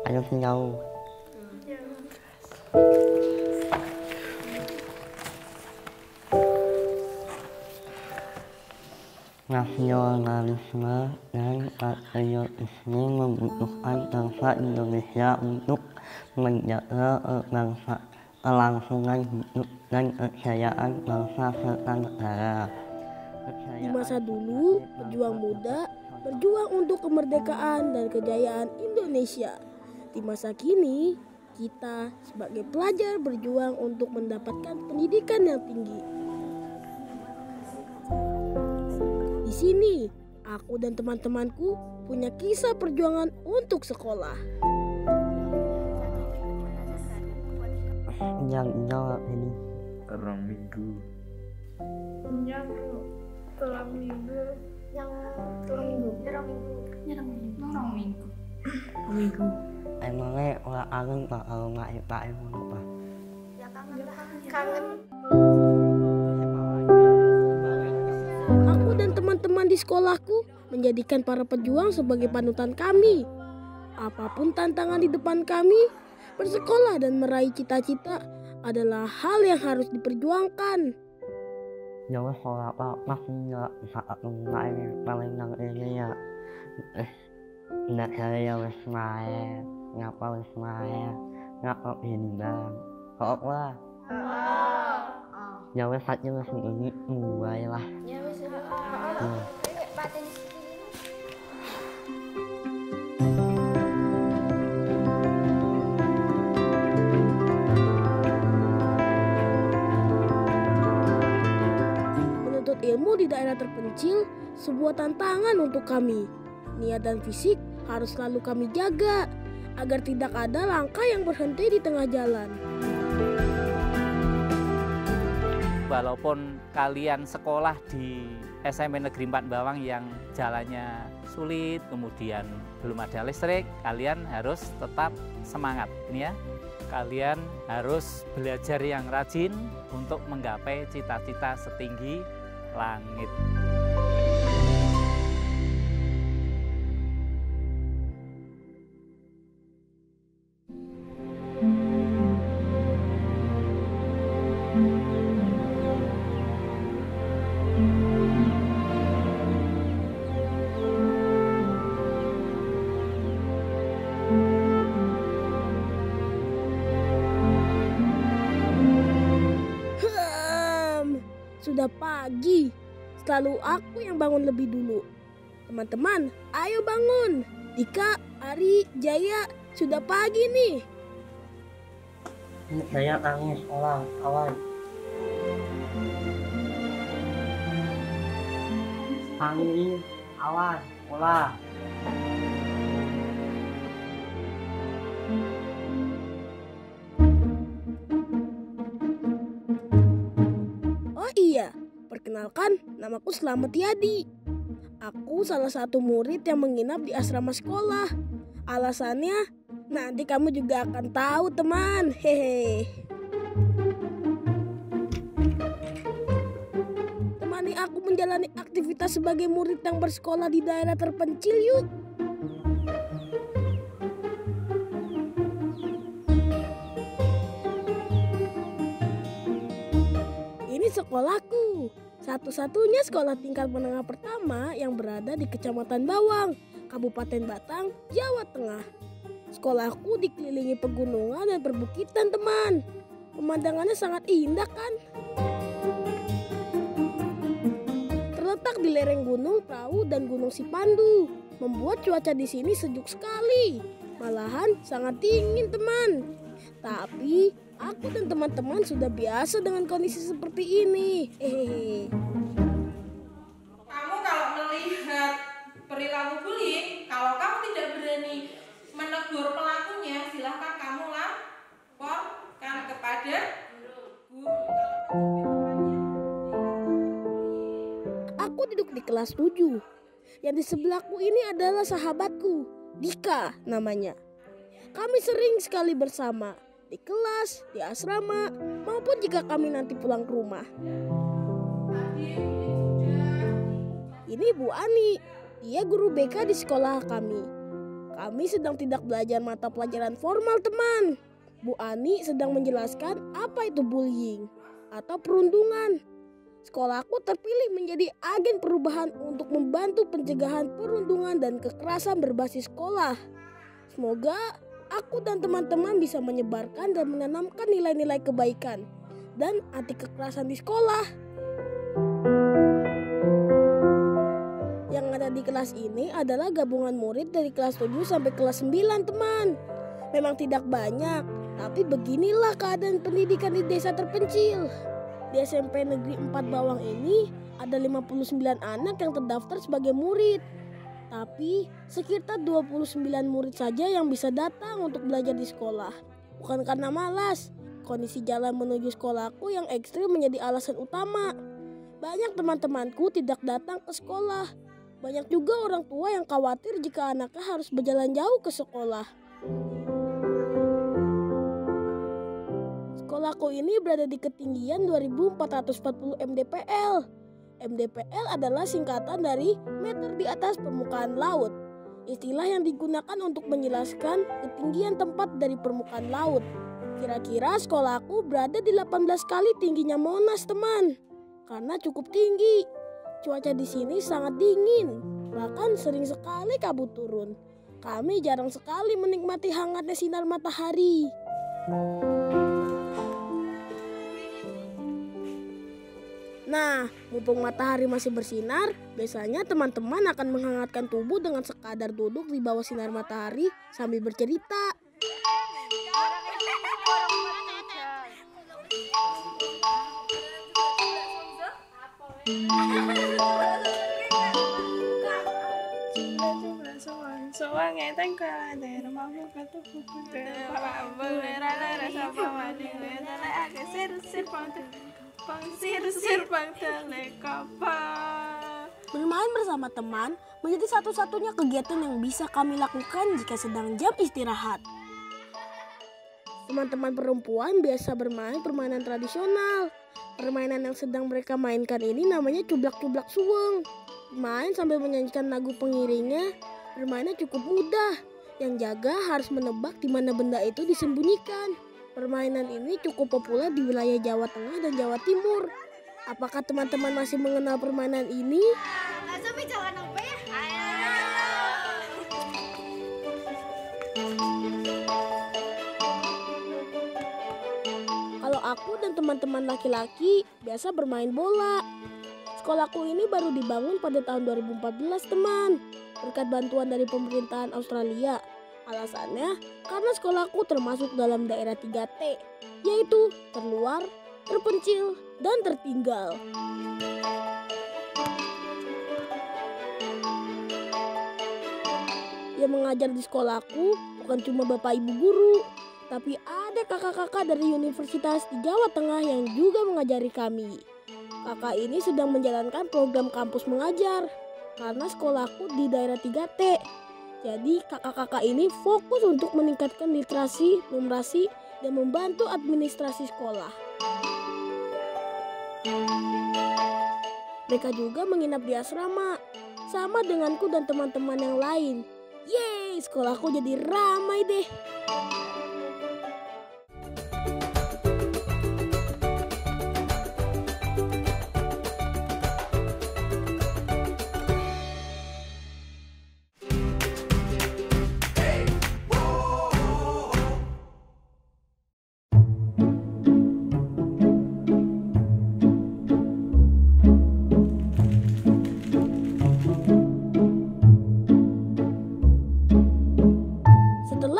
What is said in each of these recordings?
Ayo jauh. Nasionalisme dan patriotisme membutuhkan bangsa Indonesia untuk menjaga kelangsungan hidup dan kejayaan bangsa serta negara. Di masa dulu, pejuang muda berjuang untuk kemerdekaan dan kejayaan Indonesia. Di masa kini, kita sebagai pelajar berjuang untuk mendapatkan pendidikan yang tinggi. Di sini, aku dan teman-temanku punya kisah perjuangan untuk sekolah. Yang jawab ini. Orang minggu. Yang tulang minggu. Yang tulang minggu. Nyerang minggu. Emangnya orang kangen pak kalau nggak ipain apa? Ya kangen. Aku dan teman-teman di sekolahku menjadikan para pejuang sebagai panutan kami. Apapun tantangan di depan kami, bersekolah dan meraih cita-cita adalah hal yang harus diperjuangkan. Jauh sekolah pas nggak saat nggak paling nang ini ya. Nggak saya wes main, ngapa wes main, ngapa pindah, kok lah. Ya wes saja wes ini mulai lah. Ya wis. Paten Menuntut ilmu di daerah terpencil sebuah tantangan untuk kami. Niat dan fisik harus selalu kami jaga agar tidak ada langkah yang berhenti di tengah jalan. Walaupun kalian sekolah di SMP Negeri 4 Bawang yang jalannya sulit, kemudian belum ada listrik, kalian harus tetap semangat ini ya. Kalian harus belajar yang rajin untuk menggapai cita-cita setinggi langit. Sudah pagi, selalu aku yang bangun lebih dulu. Teman-teman, ayo bangun. Dika, Ari, Jaya, sudah pagi nih. Saya nangis sekolah kawan. Angin awan sekolah. Oh iya, perkenalkan, namaku Slamet Yadi. Aku salah satu murid yang menginap di asrama sekolah. Alasannya, nanti kamu juga akan tahu teman. Hehe. Temani aku menjalani aktivitas sebagai murid yang bersekolah di daerah terpencil yuk. Ini sekolahku, satu-satunya sekolah tingkat menengah pertama yang berada di Kecamatan Bawang, Kabupaten Batang, Jawa Tengah. Sekolahku dikelilingi pegunungan dan perbukitan teman. Pemandangannya sangat indah kan? Terletak di lereng Gunung Prau dan Gunung Sipandu, membuat cuaca di sini sejuk sekali. Malahan sangat dingin teman. Tapi aku dan teman-teman sudah biasa dengan kondisi seperti ini. Kamu kalau melihat perilaku bullying, kalau kamu tidak berani menegur pelakunya, silahkan kamu laporkan kepada guru. Aku duduk di kelas 7. Yang di sebelahku ini adalah sahabatku, Dika namanya. Kami sering sekali bersama di kelas, di asrama, maupun jika kami nanti pulang ke rumah. Ini Bu Ani, dia guru BK di sekolah kami. Kami sedang tidak belajar mata pelajaran formal, teman. Bu Ani sedang menjelaskan apa itu bullying atau perundungan. Sekolahku terpilih menjadi agen perubahan untuk membantu pencegahan perundungan dan kekerasan berbasis sekolah. Semoga aku dan teman-teman bisa menyebarkan dan menanamkan nilai-nilai kebaikan dan anti kekerasan di sekolah. Yang ada di kelas ini adalah gabungan murid dari kelas 7 sampai kelas 9, teman. Memang tidak banyak, tapi beginilah keadaan pendidikan di desa terpencil. Di SMP Negeri 4 Bawang ini ada 59 anak yang terdaftar sebagai murid. Tapi sekitar 29 murid saja yang bisa datang untuk belajar di sekolah. Bukan karena malas, kondisi jalan menuju sekolahku yang ekstrim menjadi alasan utama. Banyak teman-temanku tidak datang ke sekolah. Banyak juga orang tua yang khawatir jika anaknya harus berjalan jauh ke sekolah. Sekolahku ini berada di ketinggian 2440 mdpl. MDPL adalah singkatan dari meter di atas permukaan laut. Istilah yang digunakan untuk menjelaskan ketinggian tempat dari permukaan laut. Kira-kira sekolahku berada di 18 kali tingginya Monas, teman. Karena cukup tinggi. Cuaca di sini sangat dingin. Bahkan sering sekali kabut turun. Kami jarang sekali menikmati hangatnya sinar matahari. Nah, mumpung matahari masih bersinar, biasanya teman-teman akan menghangatkan tubuh dengan sekadar duduk di bawah sinar matahari sambil bercerita. Bermain bersama teman menjadi satu-satunya kegiatan yang bisa kami lakukan jika sedang jam istirahat. Teman-teman perempuan biasa bermain permainan tradisional. Permainan yang sedang mereka mainkan ini namanya cublak-cublak suweng. Main sambil menyanyikan lagu pengiringnya, bermainnya cukup mudah. Yang jaga harus menebak di mana benda itu disembunyikan. Permainan ini cukup populer di wilayah Jawa Tengah dan Jawa Timur. Apakah teman-teman masih mengenal permainan ini? Kalau aku dan teman-teman laki-laki biasa bermain bola. Sekolahku ini baru dibangun pada tahun 2014, teman. Berkat bantuan dari pemerintahan Australia. Alasannya karena sekolahku termasuk dalam daerah 3T, yaitu terluar, terpencil, dan tertinggal. Yang mengajar di sekolahku bukan cuma bapak ibu guru, tapi ada kakak-kakak dari universitas di Jawa Tengah yang juga mengajari kami. Kakak ini sedang menjalankan program kampus mengajar, karena sekolahku di daerah 3T. Jadi kakak-kakak ini fokus untuk meningkatkan literasi, numerasi, dan membantu administrasi sekolah. Mereka juga menginap di asrama, sama denganku dan teman-teman yang lain. Yeay, sekolahku jadi ramai deh.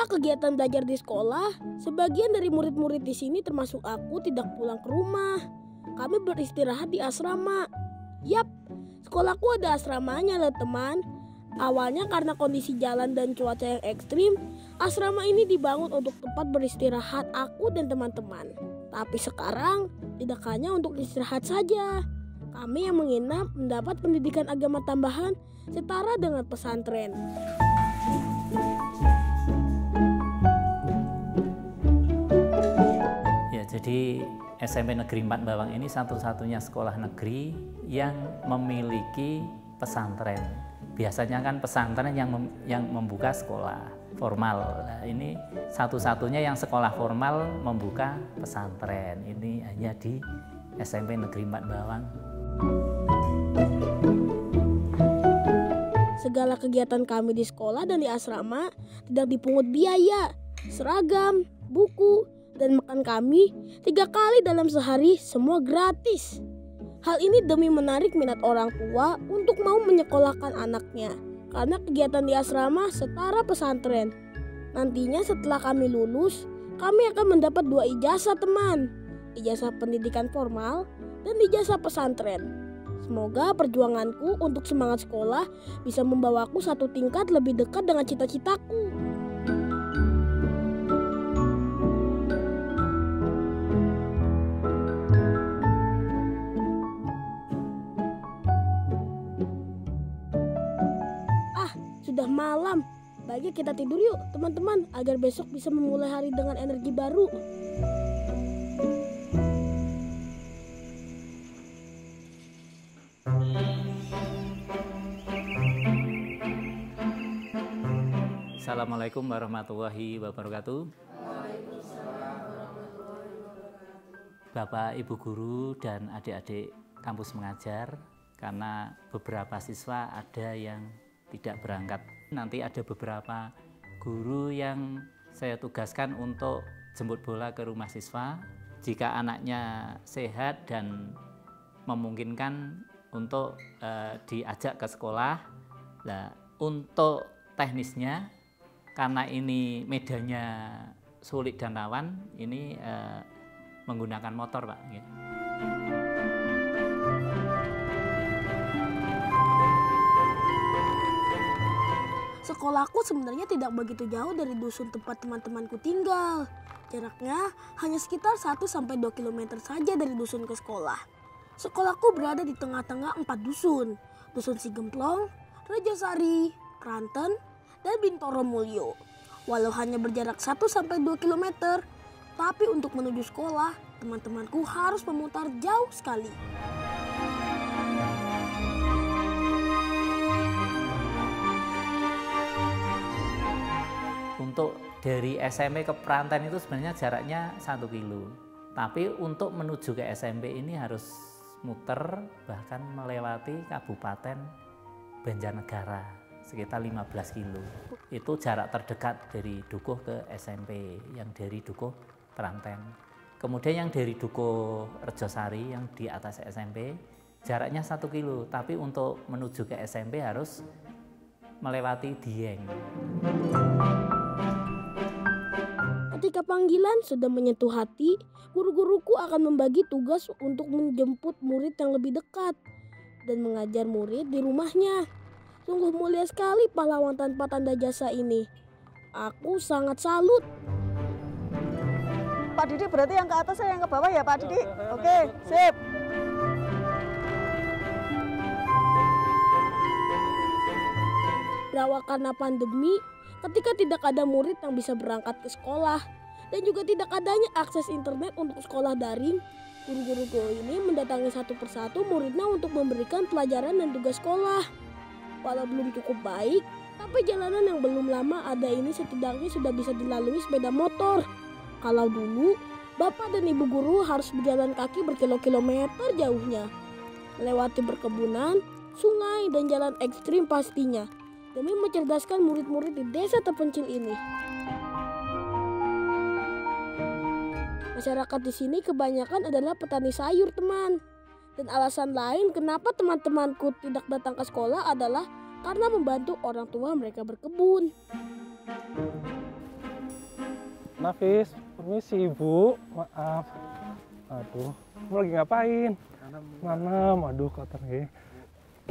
Kegiatan belajar di sekolah, sebagian dari murid-murid di sini termasuk aku tidak pulang ke rumah. Kami beristirahat di asrama. Yap, sekolahku ada asramanya loh, teman. Awalnya karena kondisi jalan dan cuaca yang ekstrim, asrama ini dibangun untuk tempat beristirahat aku dan teman-teman. Tapi sekarang tidak hanya untuk istirahat saja. Kami yang menginap mendapat pendidikan agama tambahan setara dengan pesantren. Jadi SMP Negeri 4 Bawang ini satu-satunya sekolah negeri yang memiliki pesantren. biasanya kan pesantren yang membuka sekolah formal. Nah, ini satu-satunya yang sekolah formal membuka pesantren. Ini hanya di SMP Negeri 4 Bawang. Segala kegiatan kami di sekolah dan di asrama tidak dipungut biaya. Seragam, buku, dan makan kami 3 kali dalam sehari semua gratis. Hal ini demi menarik minat orang tua untuk mau menyekolahkan anaknya. Karena kegiatan di asrama setara pesantren. Nantinya setelah kami lulus, kami akan mendapat 2 ijazah teman. Ijazah pendidikan formal dan ijazah pesantren. Semoga perjuanganku untuk semangat sekolah bisa membawaku 1 tingkat lebih dekat dengan cita-citaku. Sudah malam, baiknya kita tidur yuk teman-teman agar besok bisa memulai hari dengan energi baru. Assalamualaikum warahmatullahi wabarakatuh. Bapak, Ibu guru dan adik-adik kampus mengajar, karena beberapa siswa ada yang tidak berangkat. Nanti ada beberapa guru yang saya tugaskan untuk jemput bola ke rumah siswa. Jika anaknya sehat dan memungkinkan untuk diajak ke sekolah. Nah, untuk teknisnya, karena ini medannya sulit dan rawan, ini menggunakan motor, Pak. Sekolahku sebenarnya tidak begitu jauh dari dusun tempat teman-temanku tinggal. Jaraknya hanya sekitar 1-2 km saja dari dusun ke sekolah. Sekolahku berada di tengah-tengah 4 dusun. Dusun Sigemplong, Rejosari, Kranten, dan Bintoro Mulyo. Walau hanya berjarak 1-2 km, tapi untuk menuju sekolah, teman-temanku harus memutar jauh sekali. Untuk dari SMP ke Pranten itu sebenarnya jaraknya 1 kilo. Tapi untuk menuju ke SMP ini harus muter, bahkan melewati Kabupaten Banjarnegara, sekitar 15 kilo. Itu jarak terdekat dari Dukuh ke SMP, yang dari Dukuh Pranten. Kemudian yang dari Dukuh Rejosari, yang di atas SMP, jaraknya 1 kilo. Tapi untuk menuju ke SMP harus melewati Dieng. Ketika panggilan sudah menyentuh hati, guru-guruku akan membagi tugas untuk menjemput murid yang lebih dekat dan mengajar murid di rumahnya. Sungguh mulia sekali pahlawan tanpa tanda jasa ini. Aku sangat salut. Pak Didi berarti yang ke atas saya yang ke bawah ya Pak Didi? Oke, sip. Berawal karena pandemi, ketika tidak ada murid yang bisa berangkat ke sekolah dan juga tidak adanya akses internet untuk sekolah daring, guru-guruku ini mendatangi satu persatu muridnya untuk memberikan pelajaran dan tugas sekolah. Walau belum cukup baik, tapi jalanan yang belum lama ada ini setidaknya sudah bisa dilalui sepeda motor. Kalau dulu, bapak dan ibu guru harus berjalan kaki berkilo-kilometer jauhnya, melewati perkebunan, sungai, dan jalan ekstrim pastinya, demi mencerdaskan murid-murid di desa terpencil ini. Masyarakat di sini kebanyakan adalah petani sayur, teman. Dan alasan lain kenapa teman-temanku tidak datang ke sekolah adalah karena membantu orang tua mereka berkebun. Nafis, permisi Ibu, maaf. Aduh, kamu lagi ngapain? Nanam, aduh kotor nih.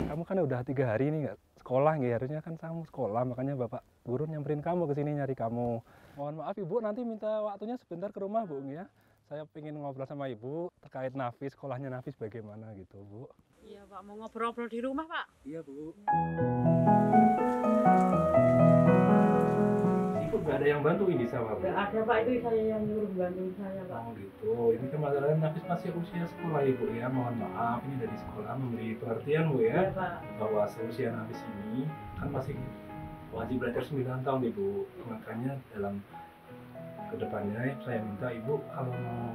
Kamu kan udah 3 hari nih nggak sekolah nih, harusnya kan kamu sekolah, makanya Bapak Guru nyamperin kamu ke sini nyari kamu. Mohon maaf Ibu, nanti minta waktunya sebentar ke rumah Bu ya. Saya pengen ngobrol sama Ibu terkait Nafis, sekolahnya Nafis bagaimana gitu Bu. Iya Pak, mau ngobrol-ngobrol di rumah Pak? Iya Bu. Ibu nggak ada yang yang bantuin di sawah, Bu? Nggak ada Pak, itu saya yang nyuruh bantuin saya Pak. Oh gitu. Ini kan masalahnya Nafis masih usia sekolah Ibu ya. Mohon maaf ini dari sekolah memberi pengertian Bu ya. Iya Pak. Bahwa seusia Nafis ini kan masih wajib belajar 9 tahun Ibu. Makanya dalam kedepannya saya minta Ibu kalau mau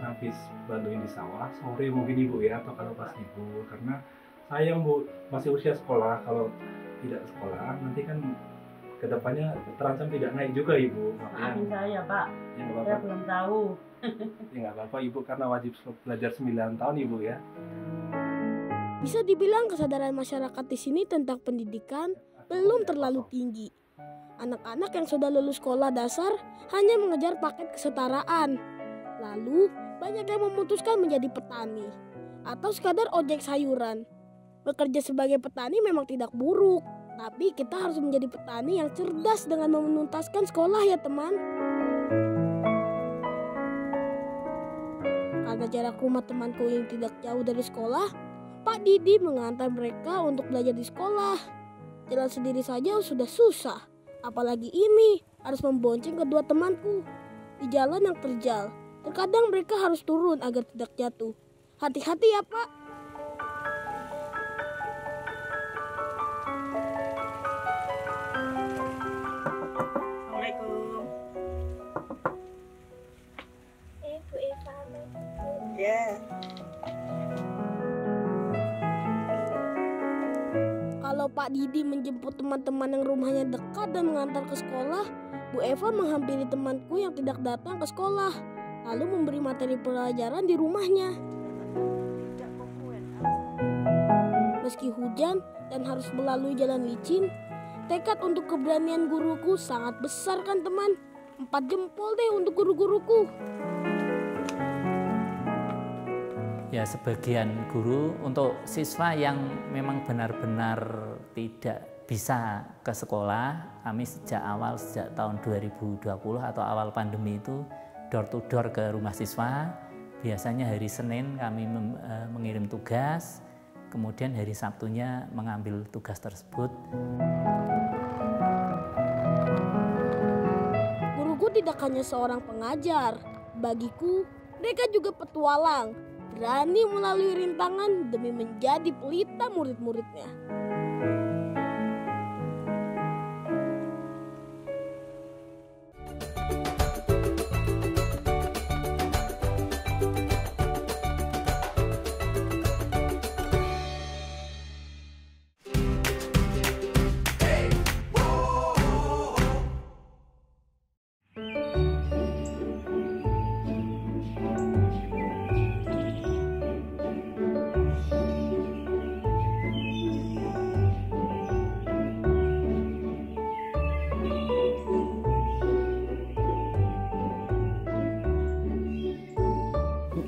Nafis bantuin di sawah sore mungkin Ibu ya, atau kalau pas libur, karena sayang Bu masih usia sekolah. Kalau tidak sekolah nanti kan kedepannya terancam tidak naik juga Ibu. Maafin saya Pak, Ya nggak saya apa-apa. belum tahu. Ya nggak apa-apa Ibu, karena wajib belajar 9 tahun Ibu ya. Bisa dibilang kesadaran masyarakat di sini tentang pendidikan belum terlalu tinggi. Anak-anak yang sudah lulus sekolah dasar hanya mengejar paket kesetaraan. Lalu banyak yang memutuskan menjadi petani atau sekadar ojek sayuran. Bekerja sebagai petani memang tidak buruk, tapi kita harus menjadi petani yang cerdas dengan menuntaskan sekolah ya teman. Karena jarak rumah temanku yang tidak jauh dari sekolah, Pak Didi mengantar mereka untuk belajar di sekolah. Jalan sendiri saja sudah susah, apalagi ini harus membonceng kedua temanku. Di jalan yang terjal, terkadang mereka harus turun agar tidak jatuh. Hati-hati ya Pak. Assalamualaikum. Bu Eva. Ya. Kalau Pak Didi menjemput teman-teman yang rumahnya dekat dan mengantar ke sekolah, Bu Eva menghampiri temanku yang tidak datang ke sekolah, lalu memberi materi pelajaran di rumahnya. Meski hujan dan harus melalui jalan licin, tekad untuk keberanian guruku sangat besar kan teman. 4 jempol deh untuk guru-guruku. Ya, sebagian guru untuk siswa yang memang benar-benar tidak bisa ke sekolah, kami sejak tahun 2020 atau awal pandemi itu door to door ke rumah siswa. Biasanya hari Senin kami mengirim tugas, kemudian hari Sabtunya mengambil tugas tersebut. Guruku tidak hanya seorang pengajar, bagiku mereka juga petualang. Berani melalui rintangan demi menjadi pelita murid-muridnya.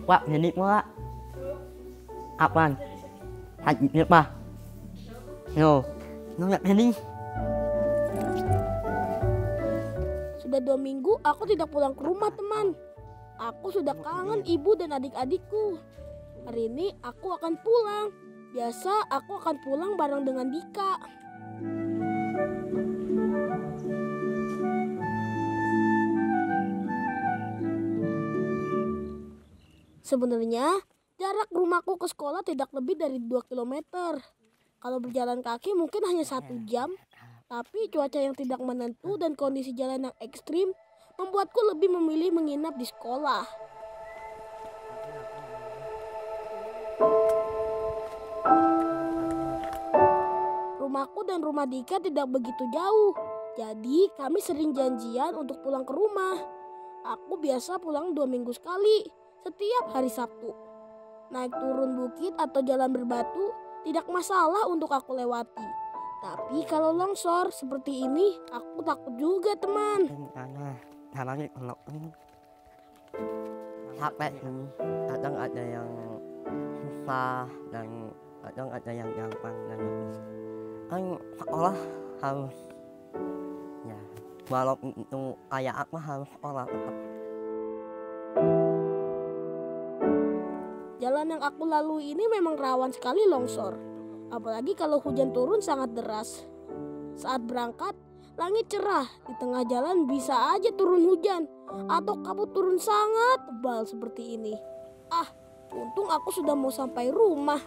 Pak, jadi Pak. Apaan? Hadisnya Pak. No, nggak jadi. Sudah 2 minggu aku tidak pulang ke rumah teman. Aku sudah kangen ibu dan adik-adikku. Hari ini aku akan pulang. Biasa aku akan pulang bareng dengan Dika. Sebenarnya jarak rumahku ke sekolah tidak lebih dari 2 km. Kalau berjalan kaki mungkin hanya 1 jam. Tapi cuaca yang tidak menentu dan kondisi jalan yang ekstrim membuatku lebih memilih menginap di sekolah. Rumahku dan rumah Dika tidak begitu jauh. Jadi kami sering janjian untuk pulang ke rumah. Aku biasa pulang 2 minggu sekali, setiap hari Sabtu. Naik turun bukit atau jalan berbatu tidak masalah untuk aku lewati. Tapi kalau longsor seperti ini, aku takut juga teman. Karena caranya kalau ini capek ini, kadang ada yang susah dan kadang ada yang gampang dan kan sekolah harus ya walaupun itu kayak apa harus sekolah tetap. Jalan yang aku lalui ini memang rawan sekali longsor. Apalagi kalau hujan turun sangat deras. Saat berangkat, Langit cerah, di tengah jalan bisa aja turun hujan atau kabut turun sangat tebal seperti ini. Ah, untung aku sudah mau sampai rumah.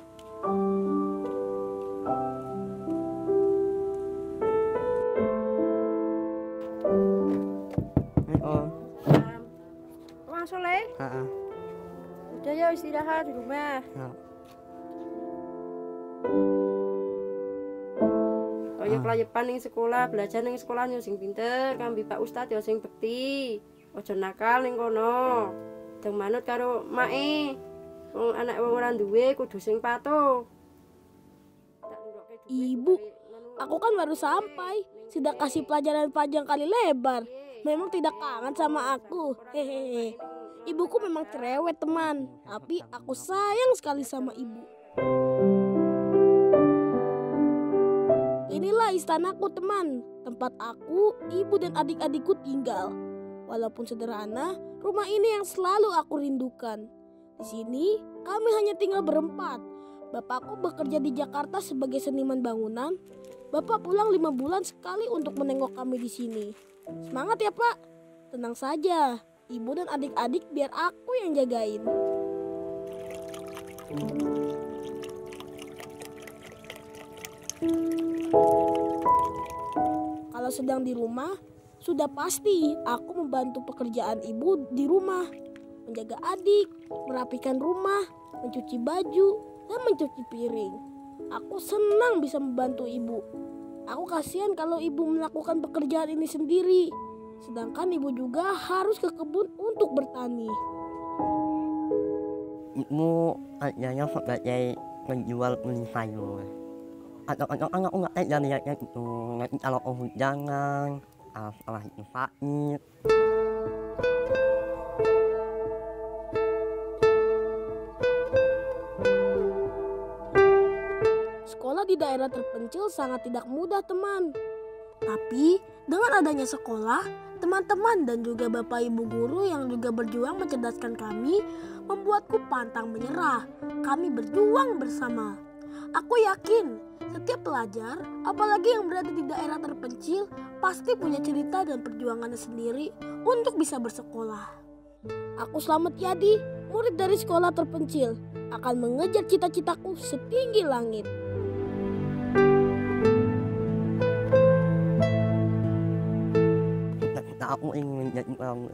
Bang Soleh, udah ya istirahat di rumah. Kaya kelayepan ning sekolah, belajar ning sekolah yo sing pinter, kambi Pak Ustadz yo sing bekti. Aja nakal ning kono. Deng manut karo mae. Wong anak wong ora duwe kudu sing patuh. Ibu, aku kan baru sampai. Sudah kasih pelajaran panjang kali lebar. Memang tidak kangen sama aku. Hehehe. Ibuku memang cerewet teman, tapi aku sayang sekali sama ibu. Inilah istanaku teman, tempat aku, ibu dan adik-adikku tinggal. Walaupun sederhana, rumah ini yang selalu aku rindukan. Di sini kami hanya tinggal berempat. Bapakku bekerja di Jakarta sebagai seniman bangunan. Bapak pulang 5 bulan sekali untuk menengok kami di sini. Semangat ya Pak. Tenang saja, ibu dan adik-adik biar aku yang jagain. Kalau sedang di rumah, sudah pasti aku membantu pekerjaan ibu di rumah. Menjaga adik, merapikan rumah, mencuci baju, dan mencuci piring. Aku senang bisa membantu ibu. Aku kasihan kalau ibu melakukan pekerjaan ini sendiri. Sedangkan ibu juga harus ke kebun untuk bertani. Ibu kerjanya sebagai penjual kulit sayur. Kadang-kadang kan aku nggak tega lihatnya gitu. Nanti kalau kehujanan, setelah itu sakit. Sekolah di daerah terpencil sangat tidak mudah teman. Tapi dengan adanya sekolah, teman-teman dan juga bapak ibu guru yang juga berjuang mencerdaskan kami membuatku pantang menyerah. Kami berjuang bersama. Aku yakin setiap pelajar, apalagi yang berada di daerah terpencil, pasti punya cerita dan perjuangannya sendiri untuk bisa bersekolah. Aku Slamet Yadi, murid dari sekolah terpencil, akan mengejar cita-citaku setinggi langit. Aku ingin menjadi orang